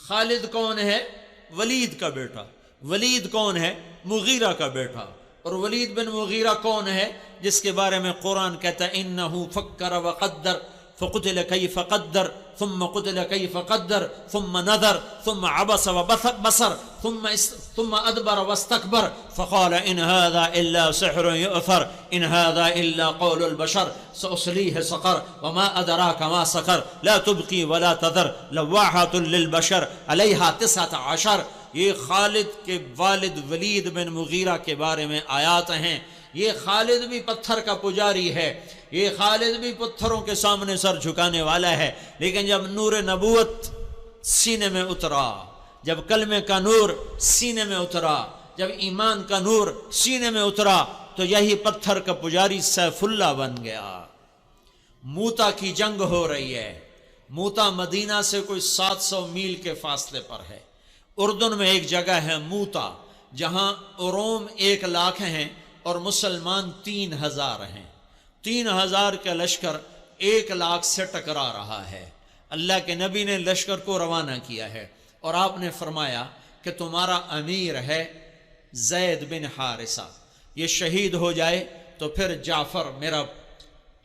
خالد کون ہے؟ ولید کا بیٹا. ولید کون ہے؟ مغیرہ کا بیٹا. اور ولید بن مغیرہ کون ہے جس کے بارے میں قرآن کہتا ہے انہو فکر وقدر فقتل کیف قدر ثم قتل کیف قدر ثم نظر ثم عبس وبصر ثم ادبر واستكبر فقال ان هذا الا سحر يؤثر ان هذا الا قول البشر سأصليه سقر وما ادراك ما سقر لا تبقي ولا تذر لواحة للبشر عليها 19. یہ خالد کے والد ولید بن مغیرہ کے بارے میں آیات ہیں. یہ خالد بھی پتھر کا پجاری ہے, یہ خالد بھی پتھروں کے سامنے سر جھکانے والا ہے, لیکن جب نور نبوت سینے میں اترا, جب کلمے کا نور سینے میں اترا, جب ایمان کا نور سینے میں اترا, تو یہی پتھر کا پجاری سیف اللہ بن گیا. موتا کی جنگ ہو رہی ہے. موتا مدینہ سے کوئی 700 میل کے فاصلے پر ہے. اردن میں ایک جگہ ہے موتا, جہاں روم 1 لاکھ ہیں اور مسلمان 3000 ہیں. 3000 کا لشکر 1 لاکھ سے ٹکرا رہا ہے. اللہ کے نبی نے لشکر کو روانہ کیا ہے اور آپ نے فرمایا کہ تمہارا امیر ہے زید بن حارثہ, یہ شہید ہو جائے تو پھر جعفر میرا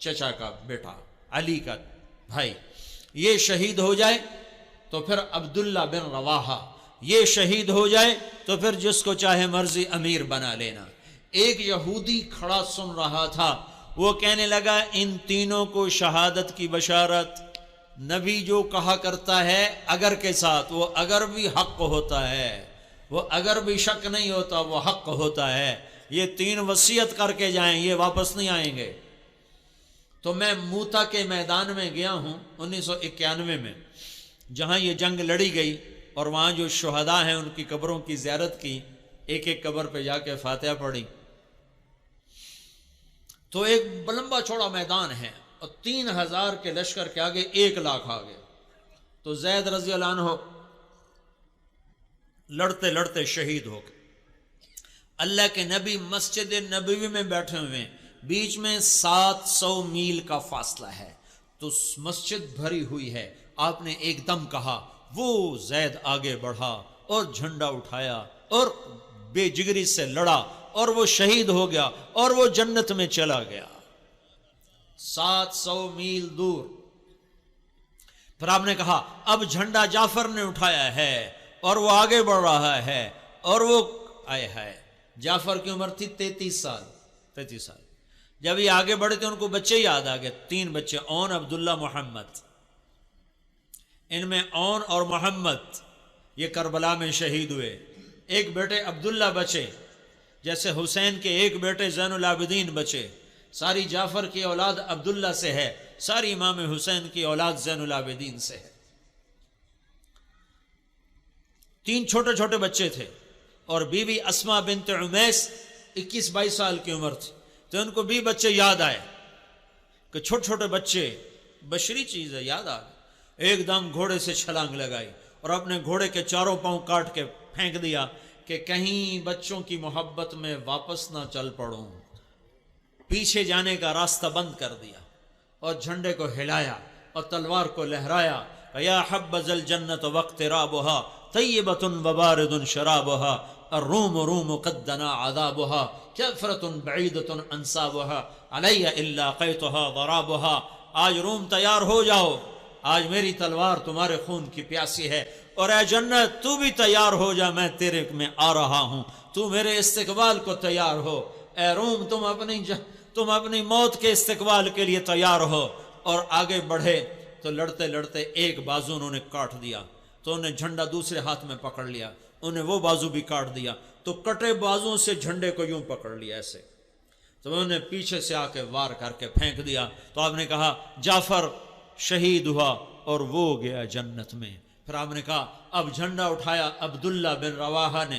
چچا کا بیٹا علی کا بھائی یہ شہید ہو جائے تو پھر عبداللہ بن رواحہ یہ شہید ہو جائے تو پھر جس کو چاہے مرضی امیر بنا لینا. ایک یہودی کھڑا سن رہا تھا, وہ کہنے لگا ان تینوں کو شہادت کی بشارت. نبی جو کہا کرتا ہے اگر کے ساتھ, وہ اگر بھی حق ہوتا ہے, وہ اگر بھی شک نہیں ہوتا, وہ حق ہوتا ہے. یہ 3 وصیت کر کے جائیں, یہ واپس نہیں آئیں گے. تو میں موتا کے میدان میں گیا ہوں 1991 میں, جہاں یہ جنگ لڑی گئی, اور وہاں جو شہداء ہیں ان کی قبروں کی زیارت کی, ایک ایک قبر پہ جا کے فاتحہ پڑھی. تو ایک لمبا چوڑا میدان ہے اور 3000 کے لشکر کے آگے 1 لاکھ آگے. تو زید رضی اللہ عنہ لڑتے لڑتے شہید ہو گئے. اللہ کے نبی مسجد نبوی میں بیٹھے ہوئے ہیں, بیچ میں 700 میل کا فاصلہ ہے, تو مسجد بھری ہوئی ہے. آپ نے ایک دم کہا, وہ زید آگے بڑھا اور جھنڈا اٹھایا اور بے جگری سے لڑا اور وہ شہید ہو گیا اور وہ جنت میں چلا گیا 700 میل دور. پھر آپ نے کہا اب جھنڈا جعفر نے اٹھایا ہے اور وہ آگے بڑھ رہا ہے, اور وہ آئے ہے. جعفر کی عمر تھی 33 سال. جب یہ آگے بڑھے تھے ان کو بچے یاد آ گئے, 3 بچے, اون, عبداللہ, محمد. ان میں اون اور محمد یہ کربلا میں شہید ہوئے. ایک بیٹے عبداللہ بچے, جیسے حسین کے ایک بیٹے زین العابدین بچے. ساری جعفر کی اولاد عبداللہ سے ہے, ساری امام حسین کی اولاد زین العابدین سے ہے. 3 چھوٹے چھوٹے بچے تھے, اور بیوی اسما بنت عمیس 21-22 سال کی عمر تھی. تو ان کو بھی بچے یاد آئے کہ چھوٹے چھوٹے بچے بشری چیز ہے, یاد آ گئے. ایک دم گھوڑے سے چھلانگ لگائی اور اپنے گھوڑے کے چاروں پاؤں کاٹ کے پھینک دیا کہ کہیں بچوں کی محبت میں واپس نہ چل پڑوں. پیچھے جانے کا راستہ بند کر دیا اور جھنڈے کو ہلایا اور تلوار کو لہرایا. یا حبذ الجنت واقترابها طیبۃ وبارد شرابها الروم روم قد دنا عذابها کفرۃ بعیدۃ انصابها علی الا قیتها ضرابها. آج روم تیار ہو جاؤ, آج میری تلوار تمہارے خون کی پیاسی ہے, اور اے جنت تو بھی تیار ہو جا, میں تیرے میں آ رہا ہوں, تو میرے استقبال کو تیار ہو. اے روم تم اپنی موت کے استقبال کے لیے تیار ہو. اور آگے بڑھے تو لڑتے لڑتے ایک بازو انہوں نے کاٹ دیا, تو انہیں جھنڈا دوسرے ہاتھ میں پکڑ لیا, انہیں وہ بازو بھی کاٹ دیا. تو کٹے بازوں سے جھنڈے کو یوں پکڑ لیا ایسے, تو انہوں نے پیچھے سے آ کے وار کر کے پھینک دیا. تو آپ نے کہا جعفر شہید ہوا اور وہ گیا جنت میں. پھر آپ نے کہا اب جھنڈا اٹھایا عبداللہ بن رواحہ نے,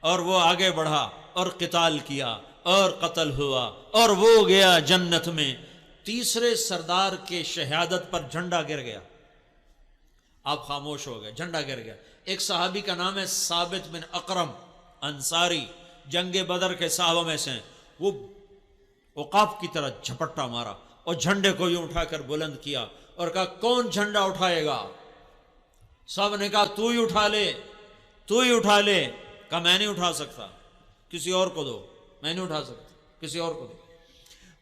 اور وہ آگے بڑھا اور قتال کیا اور قتل ہوا اور وہ گیا جنت میں. تیسرے سردار کے شہادت پر جھنڈا گر گیا, آپ خاموش ہو گئے, جھنڈا گر گیا. ایک صحابی کا نام ہے ثابت بن اقرم انصاری, جنگ بدر کے صحابہ میں سے, وہ عقاب کی طرح جھپٹا مارا اور جھنڈے کو یوں اٹھا کر بلند کیا اور کہا کون جھنڈا اٹھائے گا؟ سب نے کہا تو ہی اٹھا لے، تو ہی اٹھا لے۔ کہا میں نہیں اٹھا سکتا، کسی اور کو دو، میں نہیں اٹھا سکتا، کسی اور کو دو۔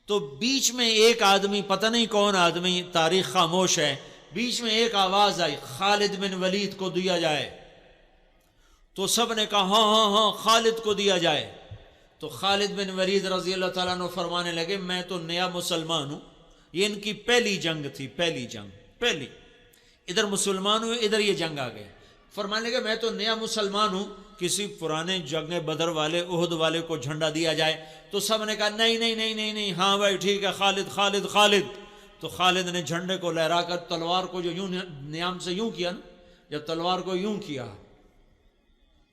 تو بیچ میں ایک آدمی، پتہ نہیں کون آدمی، تاریخ خاموش ہے، بیچ میں ایک آواز آئی، خالد بن ولید کو دیا جائے۔ تو سب نے کہا ہاں ہاں ہاں خالد کو دیا جائے۔ تو خالد بن ولید رضی اللہ تعالیٰ عنہ فرمانے لگے میں تو نیا مسلمان ہوں، یہ ان کی پہلی جنگ تھی، پہلی جنگ، پہلی، ادھر مسلمان ہوئے، ادھر یہ جنگ آ گئے۔ فرمانے لگے میں تو نیا مسلمان ہوں، کسی پرانے جنگ بدر والے، احد والے کو جھنڈا دیا جائے۔ تو سب نے کہا نہیں نہیں نہیں نہیں نہیں، ہاں بھائی ٹھیک ہے، خالد خالد خالد۔ تو خالد نے جھنڈے کو لہرا کر تلوار کو جو یوں نیام سے یوں کیا نا، جب تلوار کو یوں کیا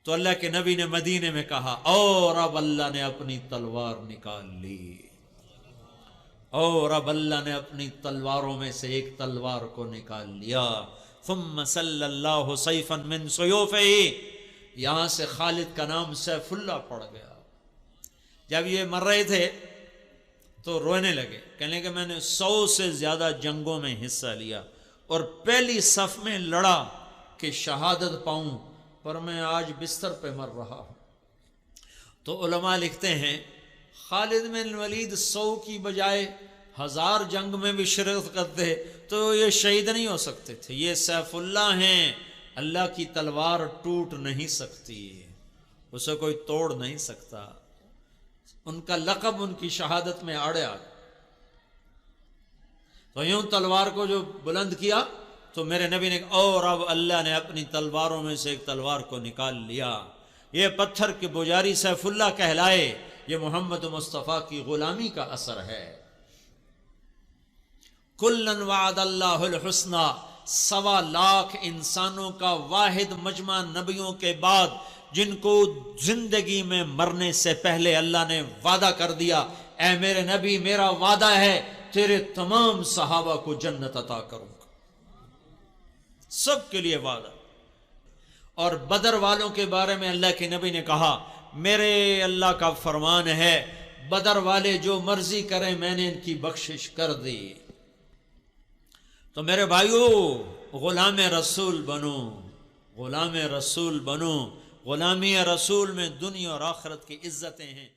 تو اللہ کے نبی نے مدینے میں کہا اور اب اللہ نے اپنی تلوار نکال لی، اور اب اللہ نے اپنی تلواروں میں سے ایک تلوار کو نکال لیا۔ ثم صلی اللہ سیفا من سیوفہ، یہاں سے خالد کا نام سیف اللہ پڑ گیا۔ جب یہ مر رہے تھے تو رونے لگے، کہنے کہ میں نے 100 سے زیادہ جنگوں میں حصہ لیا اور پہلی صف میں لڑا کہ شہادت پاؤں، پر میں آج بستر پہ مر رہا ہوں۔ تو علماء لکھتے ہیں خالد بن ولید 100 کی بجائے 1000 جنگ میں بھی شرکت کرتے تو یہ شہید نہیں ہو سکتے تھے۔ یہ سیف اللہ ہیں، اللہ کی تلوار ٹوٹ نہیں سکتی، اسے کوئی توڑ نہیں سکتا۔ ان کا لقب ان کی شہادت میں آڑے آ گیا۔ تو یوں تلوار کو جو بلند کیا تو میرے نبی نے کہا اور اب اللہ نے اپنی تلواروں میں سے ایک تلوار کو نکال لیا۔ یہ پتھر کے پجاری سیف اللہ کہلائے، یہ محمد مصطفیٰ کی غلامی کا اثر ہے۔ کلن وعد اللہ الحسنی، 1.25 لاکھ انسانوں کا واحد مجمع نبیوں کے بعد جن کو زندگی میں مرنے سے پہلے اللہ نے وعدہ کر دیا، اے میرے نبی میرا وعدہ ہے تیرے تمام صحابہ کو جنت عطا کروں گا، سب کے لیے وعدہ۔ اور بدر والوں کے بارے میں اللہ کے نبی نے کہا میرے اللہ کا فرمان ہے بدر والے جو مرضی کریں میں نے ان کی بخشش کر دی۔ تو میرے بھائیو غلام رسول بنو، غلام رسول بنو۔ غلامی رسول میں دنیا اور آخرت کی عزتیں ہیں۔